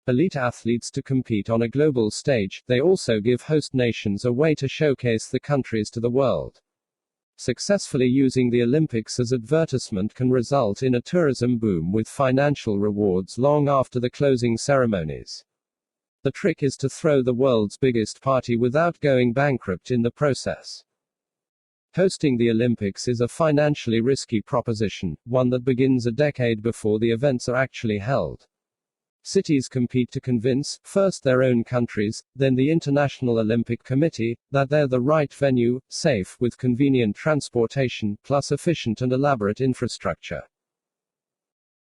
elite athletes to compete on a global stage, they also give host nations a way to showcase the countries to the world. Successfully using the Olympics as advertisement can result in a tourism boom with financial rewards long after the closing ceremonies. The trick is to throw the world's biggest party without going bankrupt in the process. Hosting the Olympics is a financially risky proposition, one that begins a decade before the events are actually held. Cities compete to convince, first their own countries, then the International Olympic Committee, that they're the right venue, safe, with convenient transportation, plus efficient and elaborate infrastructure.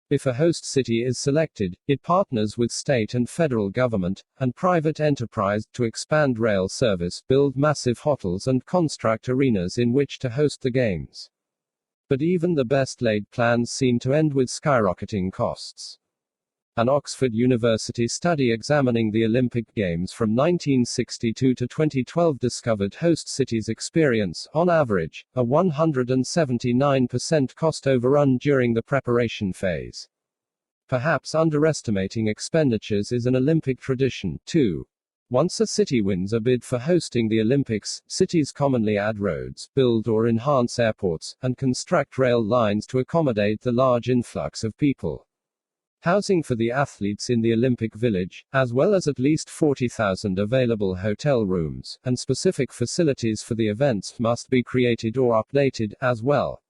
If a host city is selected, it partners with state and federal government, and private enterprise, to expand rail service, build massive hotels and construct arenas in which to host the games. But even the best laid plans seem to end with skyrocketing costs. An Oxford University study examining the Olympic Games from 1962 to 2012 discovered host cities experience, on average, a 179% cost overrun during the preparation phase. Perhaps underestimating expenditures is an Olympic tradition, too. Once a city wins a bid for hosting the Olympics, cities commonly add roads, build or enhance airports, and construct rail lines to accommodate the large influx of people. Housing for the athletes in the Olympic Village, as well as at least 40,000 available hotel rooms, and specific facilities for the events, must be created or updated, as well.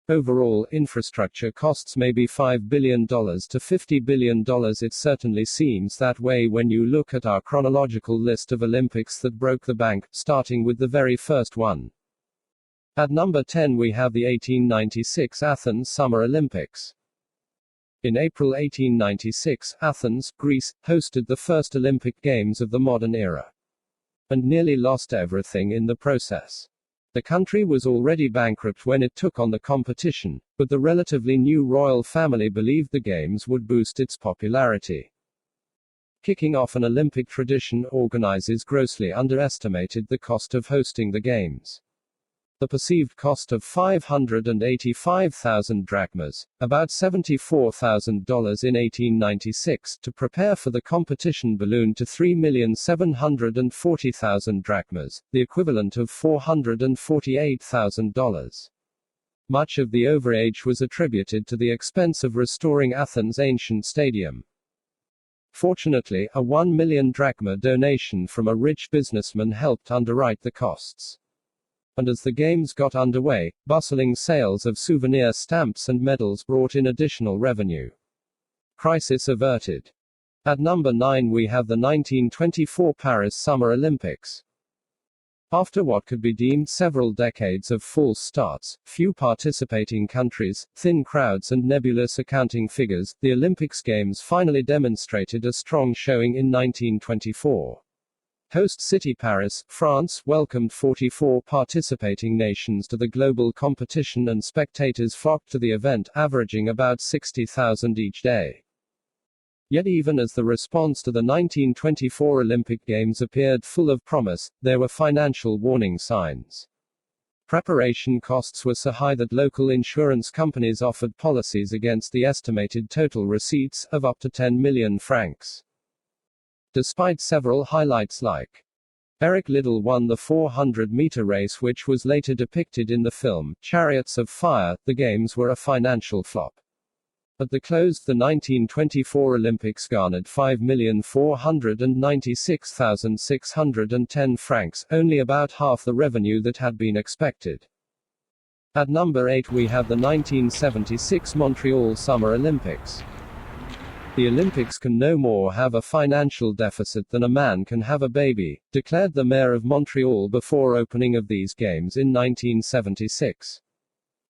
Overall, infrastructure costs may be $5 billion to $50 billion. It certainly seems that way when you look at our chronological list of Olympics that broke the bank, starting with the very first one. At number 10 we have the 1896 Athens Summer Olympics. In April 1896, Athens, Greece, hosted the first Olympic Games of the modern era. And nearly lost everything in the process. The country was already bankrupt when it took on the competition, but the relatively new royal family believed the Games would boost its popularity. Kicking off an Olympic tradition, organizers grossly underestimated the cost of hosting the Games. The perceived cost of 585,000 drachmas, about $74,000 in 1896, to prepare for the competition ballooned to 3,740,000 drachmas, the equivalent of $448,000. Much of the overage was attributed to the expense of restoring Athens' ancient stadium. Fortunately, a 1 million drachma donation from a rich businessman helped underwrite the costs. And as the Games got underway, bustling sales of souvenir stamps and medals brought in additional revenue. Crisis averted. At number 9 we have the 1924 Paris Summer Olympics. After what could be deemed several decades of false starts, few participating countries, thin crowds and nebulous accounting figures, the Olympics Games finally demonstrated a strong showing in 1924. Host city Paris, France, welcomed 44 participating nations to the global competition and spectators flocked to the event, averaging about 60,000 each day. Yet even as the response to the 1924 Olympic Games appeared full of promise, there were financial warning signs. Preparation costs were so high that local insurance companies offered policies against the estimated total receipts, of up to 10 million francs. Despite several highlights like Eric Liddell won the 400-meter race which was later depicted in the film, Chariots of Fire, the Games were a financial flop. At the close, the 1924 Olympics garnered 5,496,610 francs, only about half the revenue that had been expected. At number 8 we have the 1976 Montreal Summer Olympics. The Olympics can no more have a financial deficit than a man can have a baby, declared the mayor of Montreal before opening of these games in 1976.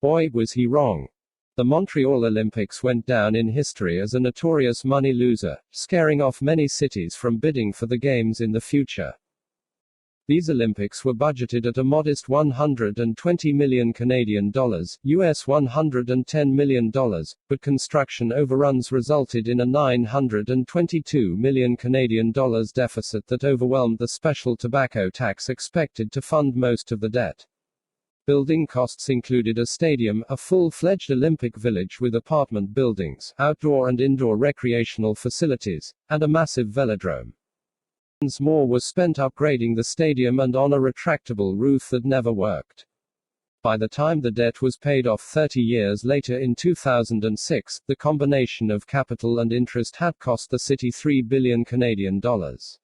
Boy, was he wrong. The Montreal Olympics went down in history as a notorious money loser, scaring off many cities from bidding for the games in the future. These Olympics were budgeted at a modest $120 million Canadian dollars, US $110 million, but construction overruns resulted in a $922 million Canadian dollars deficit that overwhelmed the special tobacco tax expected to fund most of the debt. Building costs included a stadium, a full-fledged Olympic village with apartment buildings, outdoor and indoor recreational facilities, and a massive velodrome. More was spent upgrading the stadium and on a retractable roof that never worked. By the time the debt was paid off 30 years later in 2006, the combination of capital and interest had cost the city $3 billion Canadian dollars.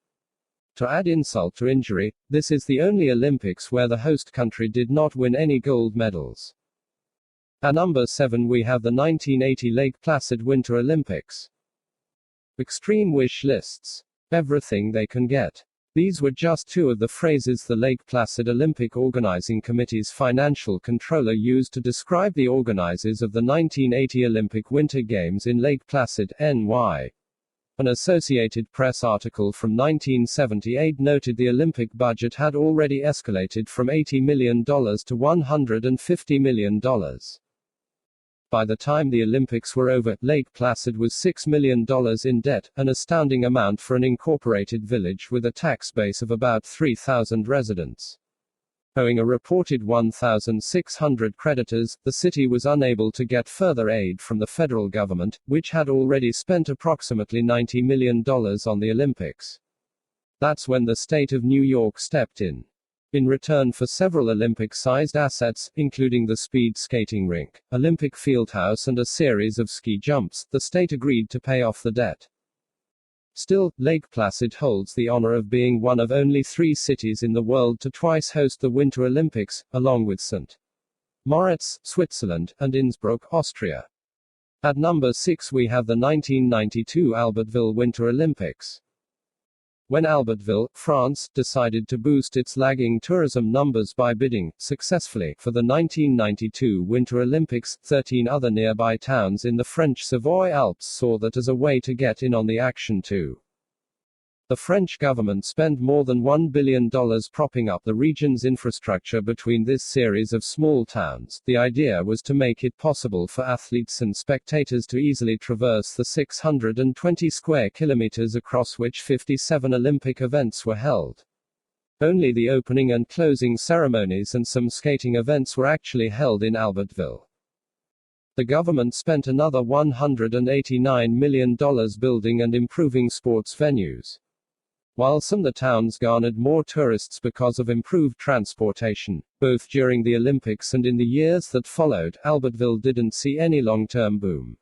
To add insult to injury, this is the only Olympics where the host country did not win any gold medals. At number 7 we have the 1980 Lake Placid Winter Olympics. Extreme wish lists. Everything they can get. These were just two of the phrases the Lake Placid Olympic Organizing Committee's financial controller used to describe the organizers of the 1980 Olympic Winter Games in Lake Placid, NY. An Associated Press article from 1978 noted the Olympic budget had already escalated from $80 million to $150 million. By the time the Olympics were over, Lake Placid was $6 million in debt, an astounding amount for an incorporated village with a tax base of about 3,000 residents. Owing a reported 1,600 creditors, the city was unable to get further aid from the federal government, which had already spent approximately $90 million on the Olympics. That's when the state of New York stepped in. In return for several Olympic-sized assets, including the speed skating rink, Olympic fieldhouse and a series of ski jumps, the state agreed to pay off the debt. Still, Lake Placid holds the honor of being one of only 3 cities in the world to twice host the Winter Olympics, along with St. Moritz, Switzerland, and Innsbruck, Austria. At number 6 we have the 1992 Albertville Winter Olympics. When Albertville, France, decided to boost its lagging tourism numbers by bidding, successfully, for the 1992 Winter Olympics, 13 other nearby towns in the French Savoy Alps saw that as a way to get in on the action too. The French government spent more than $1 billion propping up the region's infrastructure between this series of small towns. The idea was to make it possible for athletes and spectators to easily traverse the 620 square kilometers across which 57 Olympic events were held. Only the opening and closing ceremonies and some skating events were actually held in Albertville. The government spent another $189 million building and improving sports venues. While some of the towns garnered more tourists because of improved transportation, both during the Olympics and in the years that followed, Albertville didn't see any long-term boom.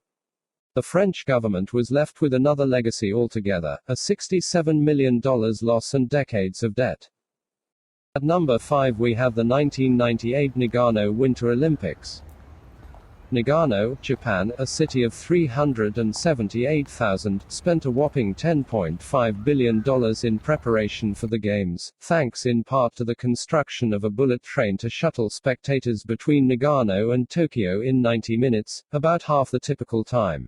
The French government was left with another legacy altogether, a $67 million loss and decades of debt. At number 5 we have the 1998 Nagano Winter Olympics. Nagano, Japan, a city of 378,000, spent a whopping $10.5 billion in preparation for the Games, thanks in part to the construction of a bullet train to shuttle spectators between Nagano and Tokyo in 90 minutes, about half the typical time.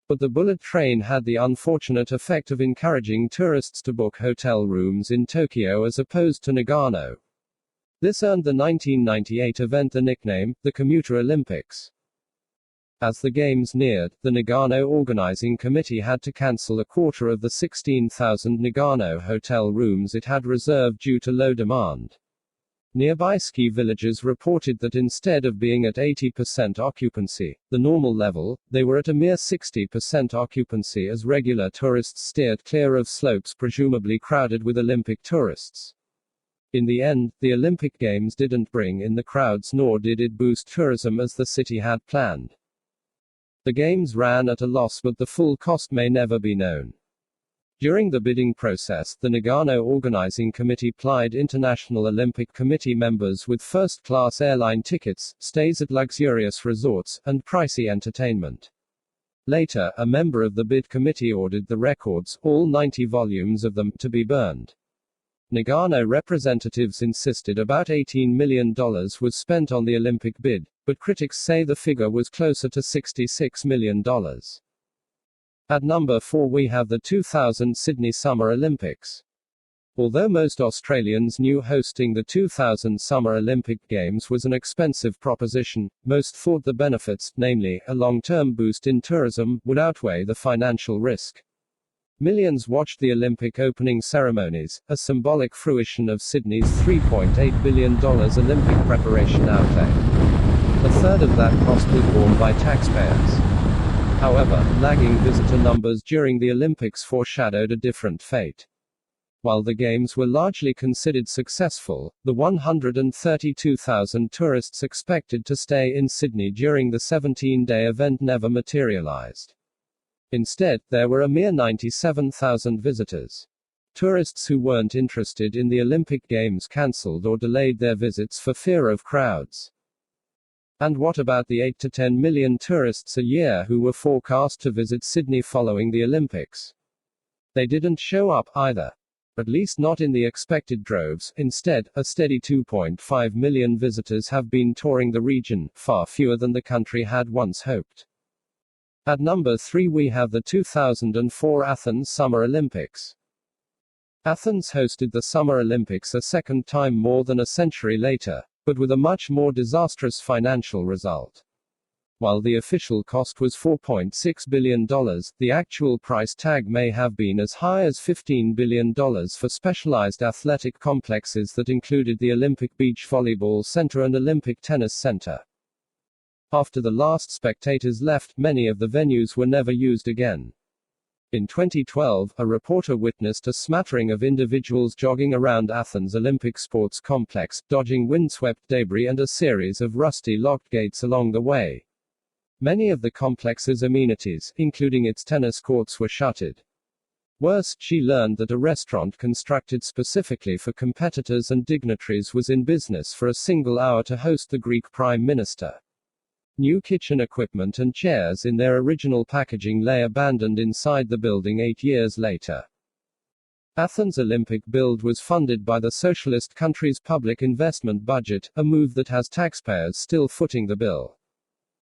But the bullet train had the unfortunate effect of encouraging tourists to book hotel rooms in Tokyo as opposed to Nagano. This earned the 1998 event the nickname, the Commuter Olympics. As the Games neared, the Nagano Organizing Committee had to cancel a quarter of the 16,000 Nagano hotel rooms it had reserved due to low demand. Nearby ski villages reported that instead of being at 80% occupancy, the normal level, they were at a mere 60% occupancy as regular tourists steered clear of slopes presumably crowded with Olympic tourists. In the end, the Olympic Games didn't bring in the crowds nor did it boost tourism as the city had planned. The Games ran at a loss but the full cost may never be known. During the bidding process, the Nagano Organizing Committee plied International Olympic Committee members with first-class airline tickets, stays at luxurious resorts, and pricey entertainment. Later, a member of the bid committee ordered the records, all 90 volumes of them, to be burned. Nagano representatives insisted about $18 million was spent on the Olympic bid, but critics say the figure was closer to $66 million. At number 4 we have the 2000 Sydney Summer Olympics. Although most Australians knew hosting the 2000 Summer Olympic Games was an expensive proposition, most thought the benefits, namely, a long-term boost in tourism, would outweigh the financial risk. Millions watched the Olympic opening ceremonies, a symbolic fruition of Sydney's $3.8 billion Olympic preparation outlay. A third of that cost was borne by taxpayers. However, lagging visitor numbers during the Olympics foreshadowed a different fate. While the Games were largely considered successful, the 132,000 tourists expected to stay in Sydney during the 17-day event never materialized. Instead, there were a mere 97,000 visitors. Tourists who weren't interested in the Olympic Games cancelled or delayed their visits for fear of crowds. And what about the 8 to 10 million tourists a year who were forecast to visit Sydney following the Olympics? They didn't show up either. At least not in the expected droves. Instead, a steady 2.5 million visitors have been touring the region, far fewer than the country had once hoped. At number 3 we have the 2004 Athens Summer Olympics. Athens hosted the Summer Olympics a second time more than a century later, but with a much more disastrous financial result. While the official cost was $4.6 billion, the actual price tag may have been as high as $15 billion for specialized athletic complexes that included the Olympic Beach Volleyball Center and Olympic Tennis Center. After the last spectators left, many of the venues were never used again. In 2012, a reporter witnessed a smattering of individuals jogging around Athens' Olympic Sports Complex, dodging windswept debris and a series of rusty locked gates along the way. Many of the complex's amenities, including its tennis courts, were shuttered. Worse, she learned that a restaurant constructed specifically for competitors and dignitaries was in business for a single hour to host the Greek Prime Minister. New kitchen equipment and chairs in their original packaging lay abandoned inside the building 8 years later. Athens' Olympic build was funded by the socialist country's public investment budget, a move that has taxpayers still footing the bill.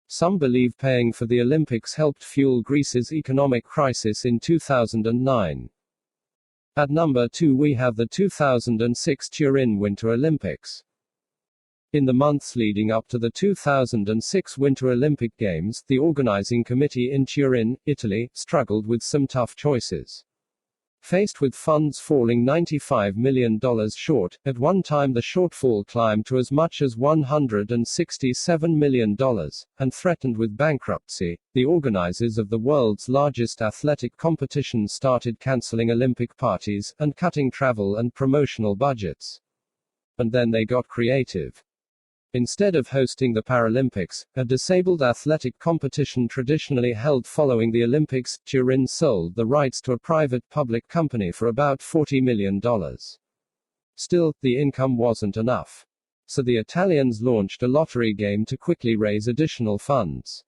Some believe paying for the Olympics helped fuel Greece's economic crisis in 2009. At number 2 we have the 2006 Turin Winter Olympics. In the months leading up to the 2006 Winter Olympic Games, the organizing committee in Turin, Italy, struggled with some tough choices. Faced with funds falling $95 million short, at one time the shortfall climbed to as much as $167 million, and threatened with bankruptcy, the organizers of the world's largest athletic competition started canceling Olympic parties, and cutting travel and promotional budgets. And then they got creative. Instead of hosting the Paralympics, a disabled athletic competition traditionally held following the Olympics, Turin sold the rights to a private-public company for about $40 million. Still, the income wasn't enough. So the Italians launched a lottery game to quickly raise additional funds.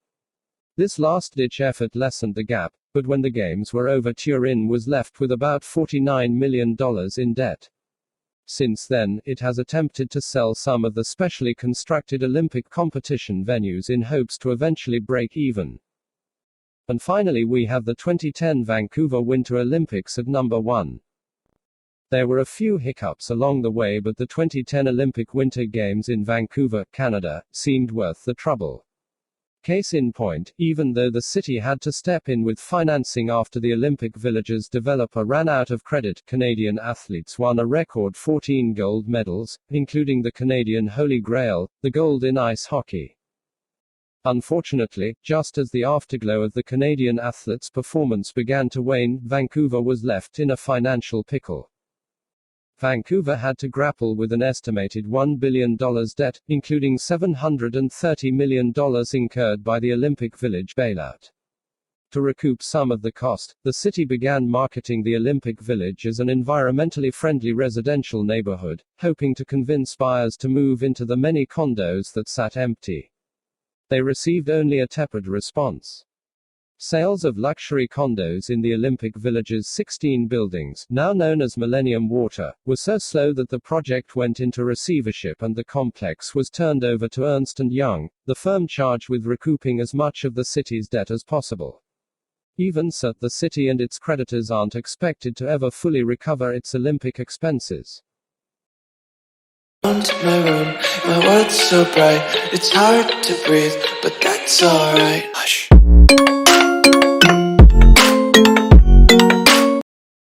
This last-ditch effort lessened the gap, but when the games were over, Turin was left with about $49 million in debt. Since then, it has attempted to sell some of the specially constructed Olympic competition venues in hopes to eventually break even. And finally we have the 2010 Vancouver Winter Olympics at number 1. There were a few hiccups along the way, but the 2010 Olympic Winter Games in Vancouver, Canada, seemed worth the trouble. Case in point, even though the city had to step in with financing after the Olympic Village's developer ran out of credit, Canadian athletes won a record 14 gold medals, including the Canadian Holy Grail, the gold in ice hockey. Unfortunately, just as the afterglow of the Canadian athletes' performance began to wane, Vancouver was left in a financial pickle. Vancouver had to grapple with an estimated $1 billion debt, including $730 million incurred by the Olympic Village bailout. To recoup some of the cost, the city began marketing the Olympic Village as an environmentally friendly residential neighborhood, hoping to convince buyers to move into the many condos that sat empty. They received only a tepid response. Sales of luxury condos in the Olympic Village's 16 buildings, now known as Millennium Water, were so slow that the project went into receivership and the complex was turned over to Ernst & Young, the firm charged with recouping as much of the city's debt as possible. Even so, the city and its creditors aren't expected to ever fully recover its Olympic expenses. Into my room, my world's so bright, it's hard to breathe, but that's alright. Hush.